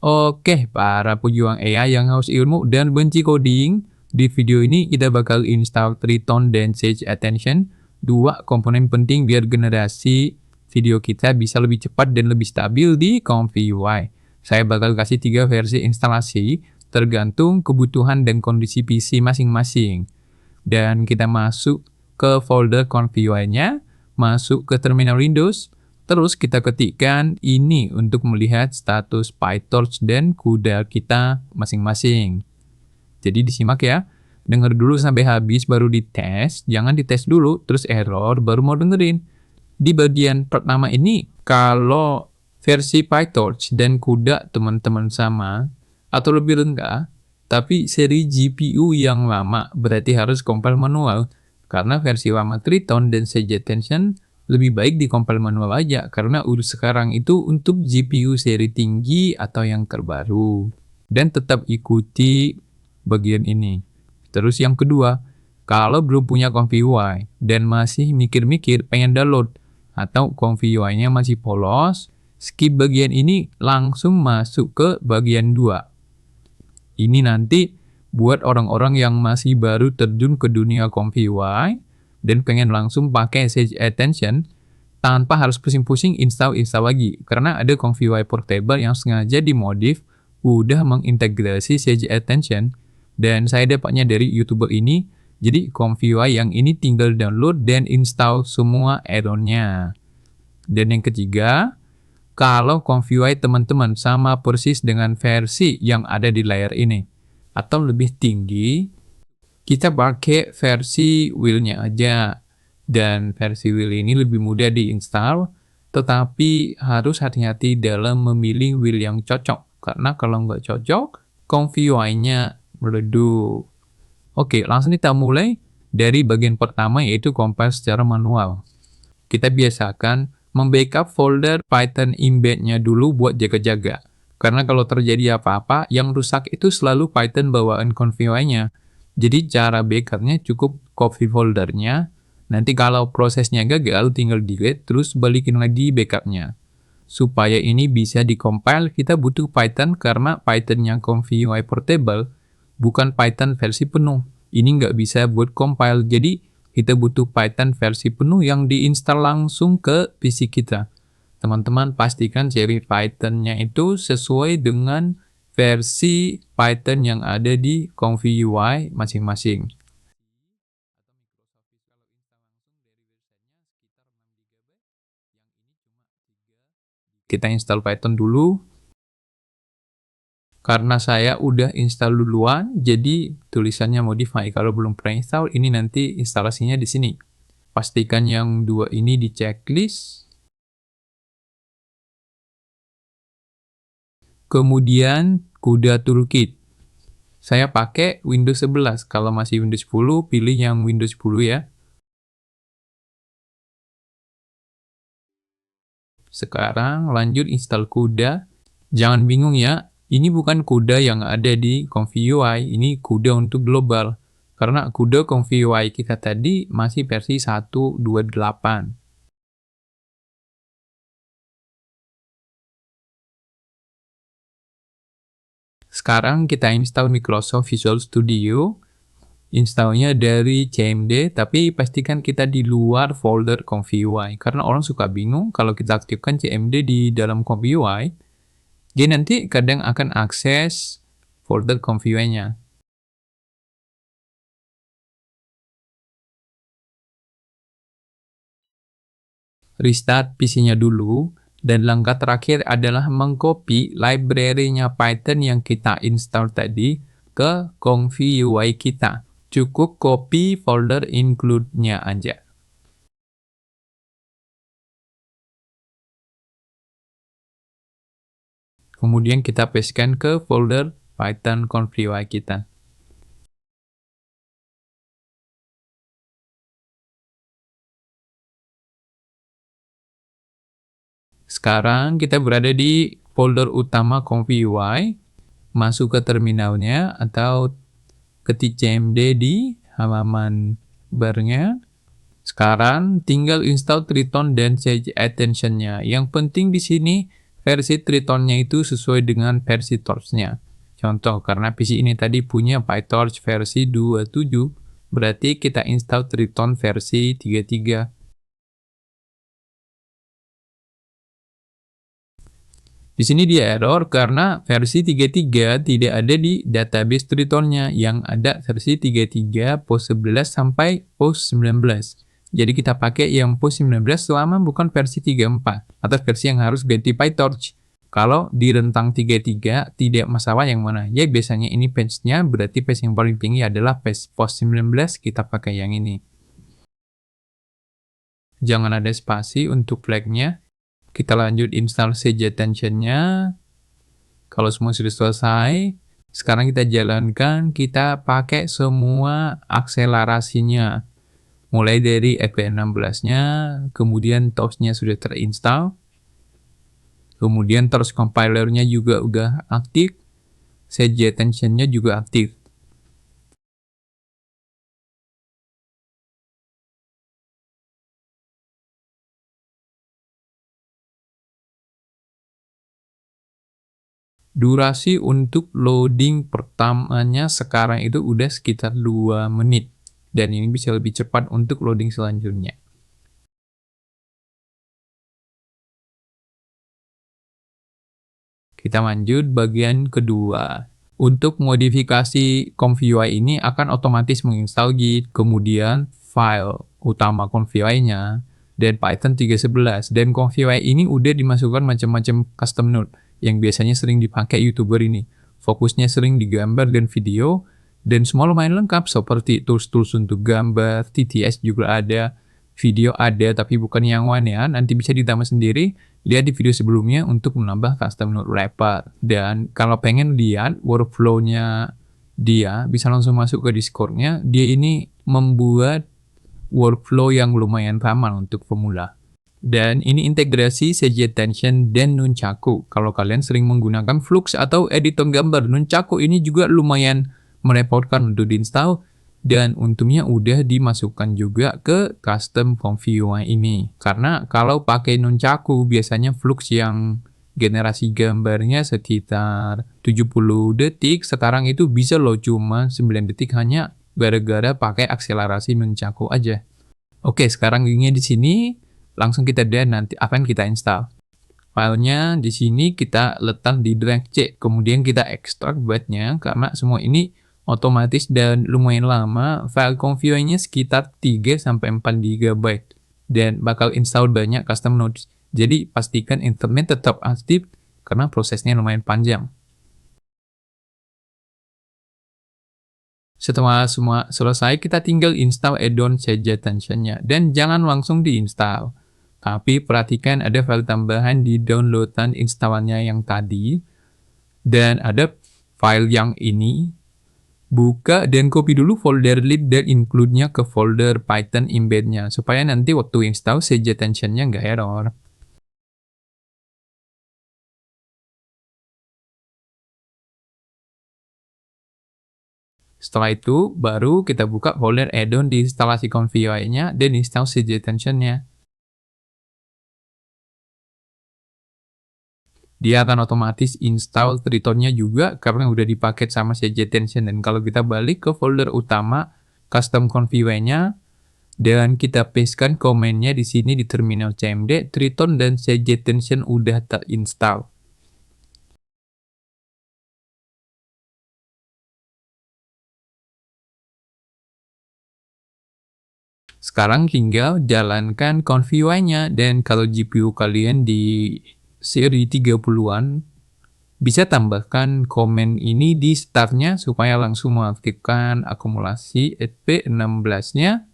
Oke, para pejuang AI yang haus ilmu dan benci coding, di video ini kita bakal install Triton dan Sage Attention, dua komponen penting biar generasi video kita bisa lebih cepat dan lebih stabil di Comfy UI. Saya bakal kasih 3 versi instalasi, tergantung kebutuhan dan kondisi PC masing-masing. Dan kita masuk ke folder Comfy UI-nya, masuk ke terminal Windows, terus kita ketikkan ini untuk melihat status PyTorch dan CUDA kita masing-masing. Jadi disimak ya, denger dulu sampai habis baru dites, jangan dites dulu, terus error baru mau dengerin. Di bagian pertama ini, kalau versi PyTorch dan CUDA teman-teman sama, atau lebih rendah, tapi seri GPU yang lama berarti harus compile manual, karena versi lama Triton dan Sage Attention lebih baik di-compile manual aja, karena urus sekarang itu untuk GPU seri tinggi atau yang terbaru. Dan tetap ikuti bagian ini. Terus yang kedua, kalau belum punya Comfy UI dan masih mikir-mikir pengen download, atau Comfy UI-nya masih polos, skip bagian ini langsung masuk ke bagian 2. Ini nanti buat orang-orang yang masih baru terjun ke dunia Comfy UI, dan pengen langsung pakai Sage Attention tanpa harus pusing-pusing install lagi, karena ada Comfy UI Portable yang sengaja dimodif udah mengintegrasi Sage Attention, dan saya dapatnya dari YouTuber ini. Jadi Comfy UI yang ini tinggal download dan install semua add-onnya. Dan yang ketiga, kalau Comfy UI teman-teman sama persis dengan versi yang ada di layar ini atau lebih tinggi, kita pakai versi wheel-nya aja, dan versi wheel ini lebih mudah diinstal, tetapi harus hati-hati dalam memilih wheel yang cocok, karena kalau nggak cocok, Comfy UI-nya meleduk. Oke, langsung kita mulai dari bagian pertama, yaitu compile secara manual. Kita biasakan membackup folder Python embed-nya dulu buat jaga-jaga, karena kalau terjadi apa-apa, yang rusak itu selalu Python bawaan Comfy UI-nya. Jadi cara backupnya cukup copy foldernya, nanti kalau prosesnya gagal tinggal delete terus balikin lagi backupnya. Supaya ini bisa di-compile kita butuh Python, karena Python yang Comfy UI Portable bukan Python versi penuh. Ini nggak bisa buat compile, jadi kita butuh Python versi penuh yang diinstal langsung ke PC kita. Teman-teman pastikan seri Python-nya itu sesuai dengan versi Python yang ada di Comfy UI masing-masing. Kita install Python dulu. Karena saya udah install duluan, jadi tulisannya modify. Kalau belum pernah install, ini nanti instalasinya di sini. Pastikan yang 2 ini di checklist. Kemudian CUDA Toolkit. Saya pakai Windows 11. Kalau masih Windows 10, pilih yang Windows 10 ya. Sekarang lanjut install CUDA. Jangan bingung ya, ini bukan CUDA yang ada di Comfy UI, ini CUDA untuk global. Karena CUDA Comfy UI kita tadi masih versi 1.28. Sekarang kita install Microsoft Visual Studio. Installnya dari CMD, tapi pastikan kita di luar folder Comfy UI. Karena orang suka bingung kalau kita aktifkan CMD di dalam Comfy UI, dia nanti kadang akan akses folder Comfy UI-nya. Restart PC-nya dulu, dan langkah terakhir adalah mengcopy library-nya Python yang kita install tadi ke Comfy UI kita. Cukup copy folder include-nya aja. Kemudian kita pastekan ke folder Python Comfy UI kita. Sekarang kita berada di folder utama Comfy UI. Masuk ke terminalnya atau ketik CMD di halaman barnya. Sekarang tinggal install Triton dan Sage Attention-nya. Yang penting di sini versi Tritonnya itu sesuai dengan versi Torch-nya. Contoh, karena PC ini tadi punya PyTorch versi 27, berarti kita install Triton versi 33. Di sini dia error karena versi 33 tidak ada di database Tritonnya, yang ada versi 33 post 11 sampai post 19. Jadi kita pakai yang post 19 selama bukan versi 34, atau versi yang harus ganti PyTorch. Kalau di rentang 33 tidak masalah yang mana. Ya biasanya ini patch-nya, berarti patch yang paling tinggi adalah patch post 19, kita pakai yang ini. Jangan ada spasi untuk flag-nya. Kita lanjut install CJ Tension-nya. Kalau semua sudah selesai, sekarang kita jalankan, kita pakai semua akselerasinya. Mulai dari FP16-nya, kemudian TOS-nya sudah terinstall, kemudian terus compiler-nya juga udah aktif, CJ Tension-nya juga aktif. Durasi untuk loading pertamanya sekarang itu udah sekitar 2 menit. Dan ini bisa lebih cepat untuk loading selanjutnya. Kita lanjut bagian kedua. Untuk modifikasi ConfUI ini akan otomatis menginstal Git, kemudian file utama ConfUI-nya, dan Python 3.11. Dan ConfUI ini udah dimasukkan macam-macam custom node yang biasanya sering dipakai YouTuber ini. Fokusnya sering di gambar dan video, dan semua lumayan lengkap seperti tools-tools untuk gambar, TTS juga ada, video ada tapi bukan yang one ya, nanti bisa ditambah sendiri. Lihat di video sebelumnya untuk menambah custom node wrapper. Dan kalau pengen lihat workflow-nya dia, bisa langsung masuk ke Discord-nya. Dia ini membuat workflow yang lumayan ramah untuk pemula. Dan ini integrasi CJ Tension dan Nunchaku. Kalau kalian sering menggunakan Flux atau editor gambar, Nunchaku ini juga lumayan merepotkan untuk diinstal. Dan untungnya udah dimasukkan juga ke custom ConfUI ini. Karena kalau pakai Nunchaku, biasanya Flux yang generasi gambarnya sekitar 70 detik, sekarang itu bisa loh cuma 9 detik hanya gara-gara pakai akselerasi Nunchaku aja. Oke, sekarang linknya di sini. Langsung kita lihat nanti apa yang kita install. Filenya di sini kita letak di drive C, kemudian kita ekstrak buatnya karena semua ini otomatis dan lumayan lama. File ConfUI-nya sekitar 3-4 GB dan bakal install banyak custom nodes. Jadi pastikan internet tetap aktif karena prosesnya lumayan panjang. Setelah semua selesai, kita tinggal install add-on CJ Tension-nya dan jangan langsung diinstal. Tapi perhatikan ada file tambahan di downloadan installannya yang tadi. Dan ada file yang ini. Buka dan copy dulu folder lib dan include-nya ke folder Python embed-nya. Supaya nanti waktu install CJ Tension-nya nggak error. Setelah itu, baru kita buka folder add-on di instalasi ConfUI-nya dan install CJ Tension-nya. Dia akan otomatis install Triton-nya juga karena udah dipaket sama CJ Tension. Dan kalau kita balik ke folder utama custom ConfUI-nya dan kita pastekan komennya di sini di terminal cmd, Triton dan CJ Tension udah terinstall. Sekarang tinggal jalankan ConfUI-nya dan kalau GPU kalian di seri 30-an, bisa tambahkan komen ini di startnya supaya langsung mengaktifkan akumulasi FP16-nya.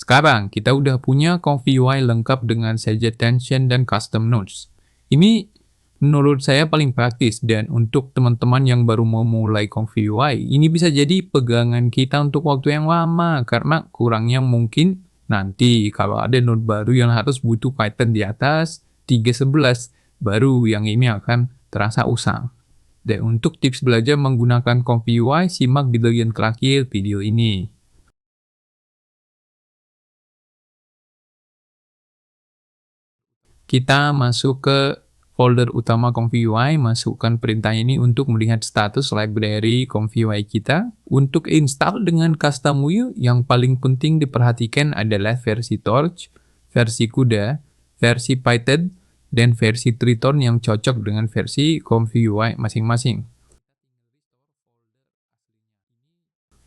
Sekarang kita udah punya ConfUI lengkap dengan CJ Tension dan custom nodes. Ini menurut saya paling praktis dan untuk teman-teman yang baru mau mulai ConfUI, ini bisa jadi pegangan kita untuk waktu yang lama karena kurangnya mungkin nanti kalau ada node baru yang harus butuh Python di atas 3.11, baru yang ini akan terasa usang. Dan untuk tips belajar menggunakan ConfUI, simak di bagian terakhir video ini. Kita masuk ke folder utama ComfyUI, masukkan perintah ini untuk melihat status library ComfyUI kita. Untuk install dengan custom view, yang paling penting diperhatikan adalah versi Torch, versi CUDA, versi Python, dan versi Triton yang cocok dengan versi ComfyUI masing-masing.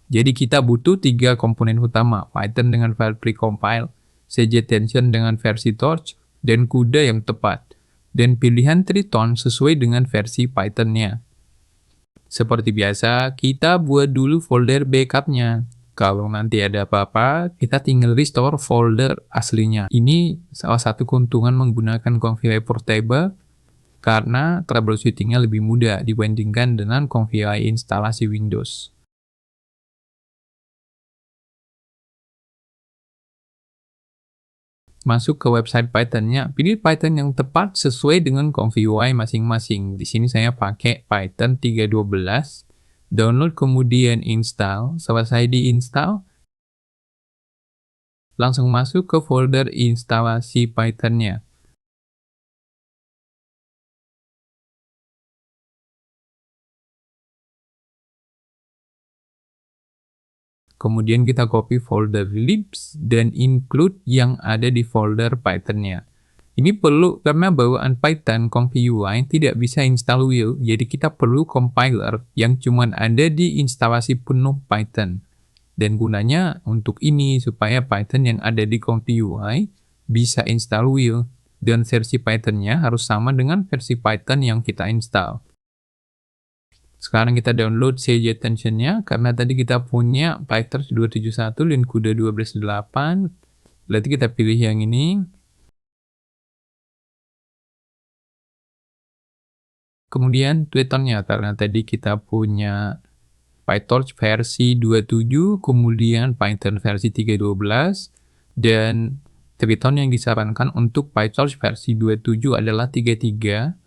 Jadi kita butuh 3 komponen utama, Python dengan file precompile, CJTension dengan versi Torch, dan CUDA yang tepat. Dan pilihan Triton sesuai dengan versi Python-nya. Seperti biasa, kita buat dulu folder backup-nya. Kalau nanti ada apa-apa, kita tinggal restore folder aslinya. Ini salah satu keuntungan menggunakan ComfyUI Portable, karena troubleshooting-nya lebih mudah dibandingkan dengan ComfyUI instalasi Windows. Masuk ke website Python-nya, pilih Python yang tepat sesuai dengan ComfyUI masing-masing. Di sini saya pakai Python 3.12, download kemudian install. Selesai diinstal, langsung masuk ke folder instalasi Python-nya. Kemudian kita copy folder libs dan include yang ada di folder Python-nya. Ini perlu karena bawaan Python ComfyUI tidak bisa install will, jadi kita perlu compiler yang cuma ada di instalasi penuh Python. Dan gunanya untuk ini supaya Python yang ada di ComfyUI bisa install will, dan versi Python-nya harus sama dengan versi Python yang kita install. Sekarang kita download CJTension-nya, karena tadi kita punya PyTorch 271 dan CUDA 12.8. Berarti kita pilih yang ini. Kemudian Triton-nya, karena tadi kita punya PyTorch versi 27, kemudian Python versi 3.12, dan Triton yang disarankan untuk PyTorch versi 27 adalah 3.3.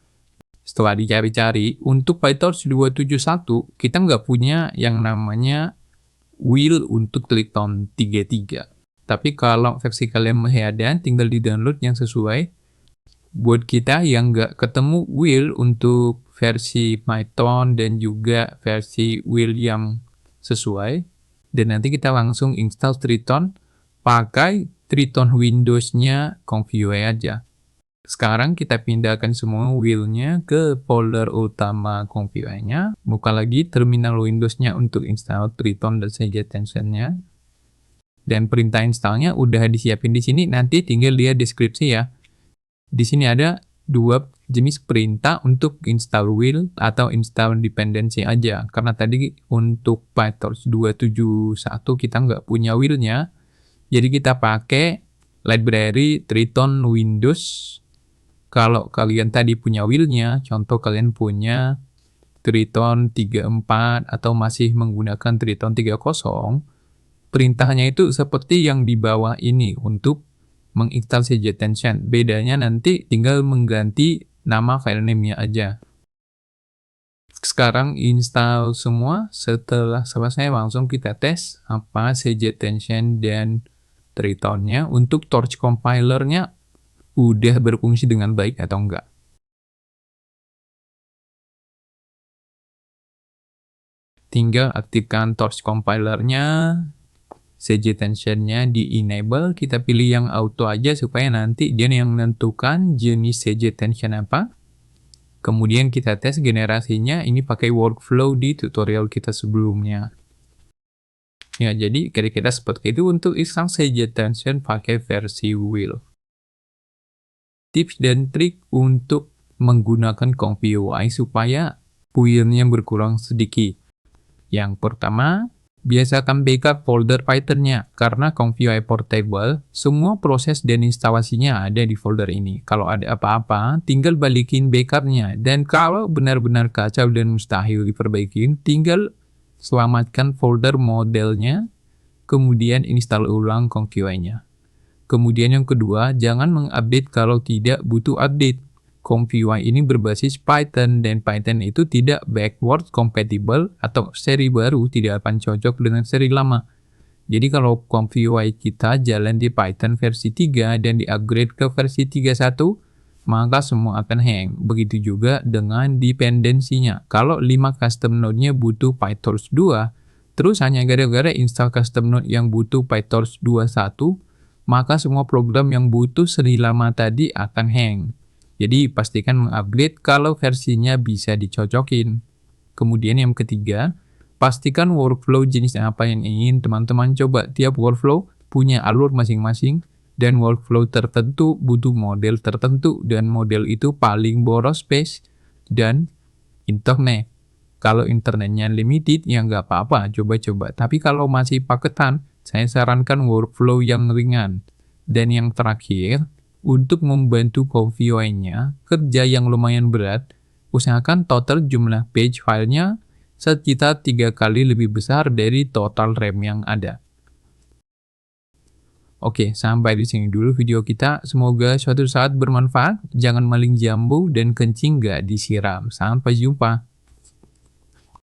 Setelah dicari-cari, untuk PyTorch 271, kita nggak punya yang namanya will untuk Triton 3.3. Tapi kalau versi kalian masih ada, tinggal di-download yang sesuai. Buat kita yang nggak ketemu will untuk versi Python dan juga versi will yang sesuai, dan nanti kita langsung install Triton, pakai Triton Windows-nya ComfyUI aja. Sekarang kita pindahkan semua will-nya ke folder utama ComfyUI-nya. Buka lagi terminal Windows-nya untuk install Triton dan CJTension-nya. Dan perintah install-nya udah disiapin di sini, nanti tinggal lihat deskripsi ya. Di sini ada 2 jenis perintah untuk install will atau install dependency aja. Karena tadi untuk PyTorch 271 kita nggak punya will-nya, jadi kita pakai library Triton Windows. Kalau kalian tadi punya will-nya, contoh kalian punya Triton 34 atau masih menggunakan Triton 30, perintahnya itu seperti yang di bawah ini untuk menginstal CJTension. Bedanya nanti tinggal mengganti nama filename-nya aja. Sekarang install semua, setelah selesai langsung kita tes apa CJTension dan Triton-nya. Untuk Torch compiler-nya udah berfungsi dengan baik atau enggak. Tinggal aktifkan Torch compiler-nya, CJTension-nya di-enable, kita pilih yang auto aja supaya nanti dia yang menentukan jenis CJTension apa. Kemudian kita tes generasinya, ini pakai workflow di tutorial kita sebelumnya. Ya, jadi kira-kira seperti itu untuk install CJTension pakai versi will. Tips dan trik untuk menggunakan ComfyUI supaya puirnya berkurang sedikit. Yang pertama, biasakan backup folder Python-nya, karena ComfyUI Portable, semua proses dan instalasinya ada di folder ini. Kalau ada apa-apa, tinggal balikin backup-nya. Dan kalau benar-benar kacau dan mustahil diperbaikin, tinggal selamatkan folder modelnya, kemudian install ulang ComfyUI-nya. Kemudian yang kedua, jangan mengupdate kalau tidak butuh update. ComfyUI ini berbasis Python, dan Python itu tidak backward compatible atau seri baru tidak akan cocok dengan seri lama. Jadi kalau ComfyUI kita jalan di Python versi 3 dan di-upgrade ke versi 31, maka semua akan hang. Begitu juga dengan dependensinya. Kalau 5 custom node-nya butuh PyTorch 2, terus hanya gara-gara install custom node yang butuh PyTorch 2.1, maka semua program yang butuh seri lama tadi akan hang. Jadi pastikan mengupgrade kalau versinya bisa dicocokin. Kemudian yang ketiga, pastikan workflow jenis apa yang ingin teman-teman coba. Tiap workflow punya alur masing-masing, dan workflow tertentu butuh model tertentu, dan model itu paling boros space dan internet. Kalau internetnya limited, ya nggak apa-apa, coba-coba. Tapi kalau masih paketan, saya sarankan workflow yang ringan. Dan yang terakhir, untuk membantu CoffeeOS-nya kerja yang lumayan berat, usahakan total jumlah page filenya sekitar 3 kali lebih besar dari total RAM yang ada. Oke, sampai di sini dulu video kita. Semoga suatu saat bermanfaat. Jangan maling jambu dan kencing nggak disiram. Sampai jumpa.